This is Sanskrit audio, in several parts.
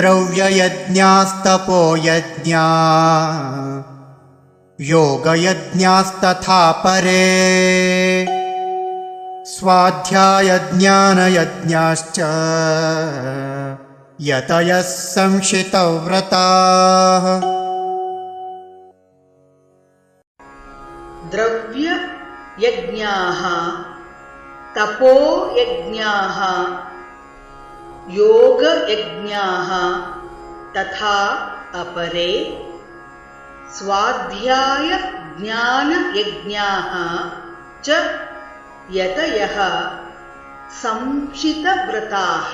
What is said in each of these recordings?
द्रव्ययज्ञास्तपोयज्ञा योगयज्ञास्तथा परे स्वाध्यायज्ञानयज्ञाश्च यतयः संशितव्रताः। द्रव्ययज्ञाः तपोयज्ञाः योगयज्ञाः तथा अपरे स्वाध्यायज्ञानयज्ञाः च यतयः संशितव्रताः।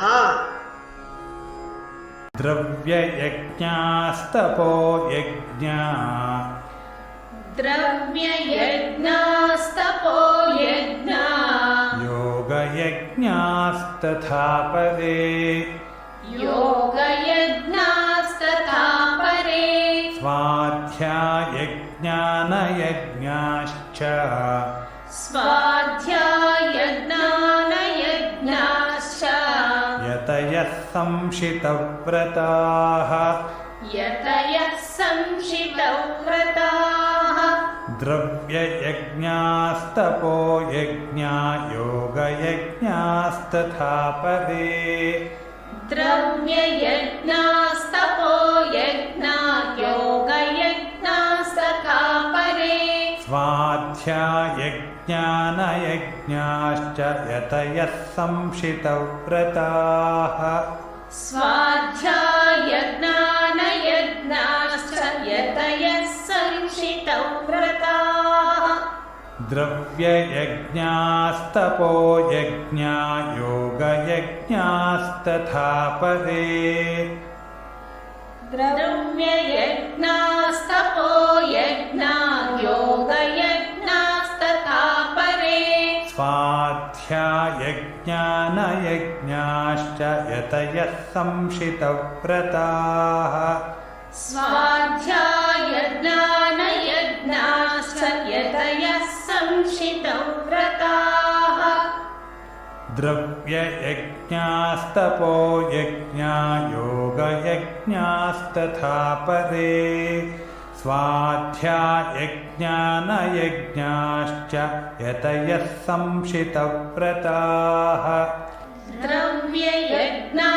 द्रव्ययज्ञास्तपोयज्ञा द्रव्ययज्ञास्तपोयज्ञा योगयज्ञास्तथा परे योगयज्ञास्तथा परे स्वाध्यायज्ञानयज्ञाश्च स्वाध्यायज्ञानयज्ञाश्च यतयः संशितव्रताः। यतयः संशितव्रताः। द्रव्ययज्ञास्तपोयज्ञा योगयज्ञास्तथा परे द्रव्ययज्ञास्तपोयज्ञा योगयज्ञास्तथा परे स्वाध्यायज्ञानयज्ञाश्च यतयः संशितव्रताः। स्वाध्यायज्ञानयज्ञाश्च यतयः संशितव्रताः। द्रव्ययज्ञास्तपोयज्ञा योगयज्ञास्तथा परे द्रव्ययज्ञास्तपोयज्ञा योगयज्ञास्तथा परे स्वाध्यायज्ञानयज्ञाश्च यतयः संशितव्रताः। स्वाध्यायज्ञानयज्ञाश्च यतयः संशितव्रताः। द्रव्ययज्ञास्तपोयज्ञा योगयज्ञास्तथा परे स्वाध्यायज्ञानयज्ञाश्च यतयः संशितव्रताः। द्रव्ययज्ञा